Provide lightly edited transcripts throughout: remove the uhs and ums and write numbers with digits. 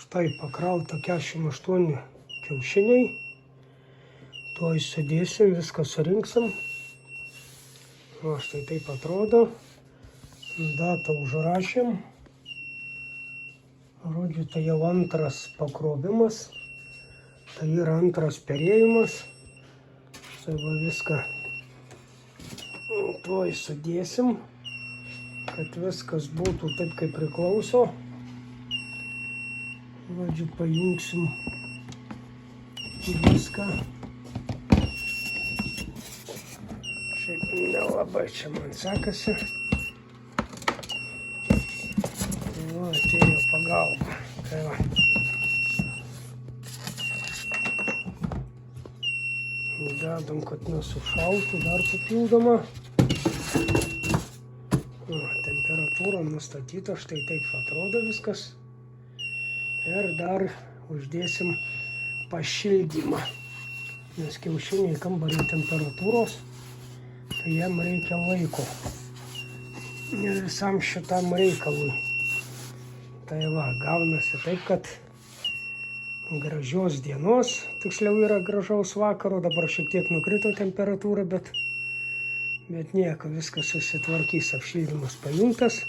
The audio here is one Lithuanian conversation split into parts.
Štai pakrauta 48 kiaušiniai. Tuoj sudėsim, viską surinksim. O štai taip atrodo. Datą užrašėm. Žodžiu, tai jau antras pakrovimas. Tai yra antras perėjimas. Štai va viską tuoj sudėsim, kad viskas būtų taip, kaip priklauso. Žodžiu, pajungsim viską. Šiaip nelabai čia man sekasi. Va, atėjo pagalba. Tai va. Dedam, kad nesušaltų dar papildomą. Temperatūra nustatyta, štai taip atrodo viskas. Ir dar uždėsim pašildymą. Nes kiaušiniai kambario temperatūros, tai jam reikia laiko. Ir visam šitam reikalui. Tai va, gaunasi taip, kad gražios dienos, tiksliau yra gražaus vakaro, dabar šiek tiek nukrito temperatūra, bet nieko, viskas susitvarkys, apšildymas pajungtas.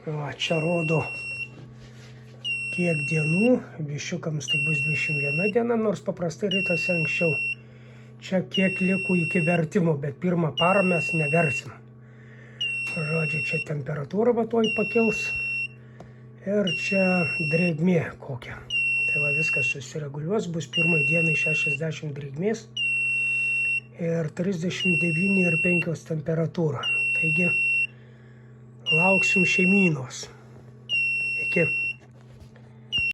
Va, čia rodo kiek dienų, viščiukams tai bus 21 diena, nors paprastai rytose anksčiau. Čia kiek liko iki vertimo, bet pirmą parą mes neversim. Žodžiu, čia temperatūra va tuoj pakils ir čia drėgmė kokia. Tai va viskas susireguliuos, bus pirmai dienai 60 drėgmės ir 39,5 temperatūra. Taigi lauksim šeimynos. Iki.